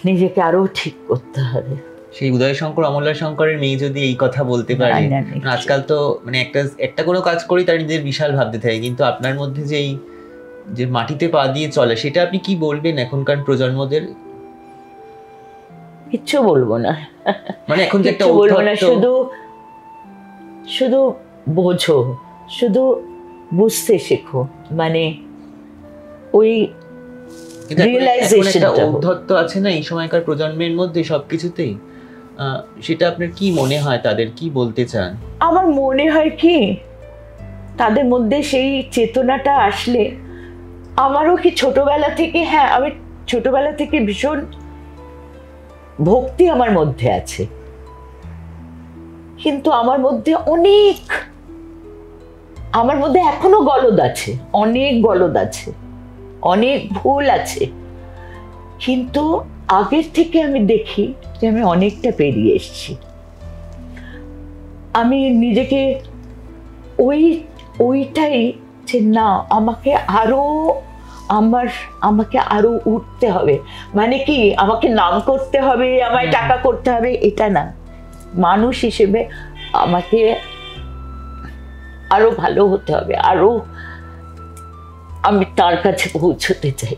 নিজেকে আরো ঠিক করতে হবে। সেই উদয় শঙ্কর অমলা শঙ্করের মেয়ে যদি এই কথা বলতে পারে, আজকাল তো মানে একটা কোনো কাজ করি তার নিজের বিশাল ভাবতে থাকে, কিন্তু আপনার মধ্যে যে মাটিতে পা দিয়ে চলে, সেটা আপনি কি বলবেন এখনকার প্রজন্মদের? কিচ্ছু বলবো না, মানে এখন যে একটা বলবো না, শুধু বোঝো, শুধু বুঝতে শেখো, মানে ওই রিয়েলাইজেশনটা। ঔদ্ধত্য আছে না এই সময়কার প্রজন্মের মধ্যে সবকিছুতেই, সেটা আপনার কি মনে হয়, তাদের কি বলতে চান? আমার মনে হয় কি, তাদের মধ্যে সেই চেতনাটা আসলে, আমারও কি ছোটবেলা থেকে, হ্যাঁ আমি ছোটবেলা থেকে ভীষণ ভক্তি আমার মধ্যে আছে, কিন্তু আমার মধ্যে এখনো গলদ আছে, অনেক গলদ আছে, অনেক ভুল আছে, কিন্তু আগের থেকে আমি দেখি যে আমি অনেকটা পেরিয়ে এসেছি। আমি নিজেকে ওইটাই যে না, আমাকে আরো উঠতে হবে, মানে কি আমাকে নাম করতে হবে, আমায় টাকা করতে হবে, এটা না, মানুষ হিসেবে আমাকে আরো ভালো হতে হবে, আরো আমি তার কাছে পৌঁছতে চাই।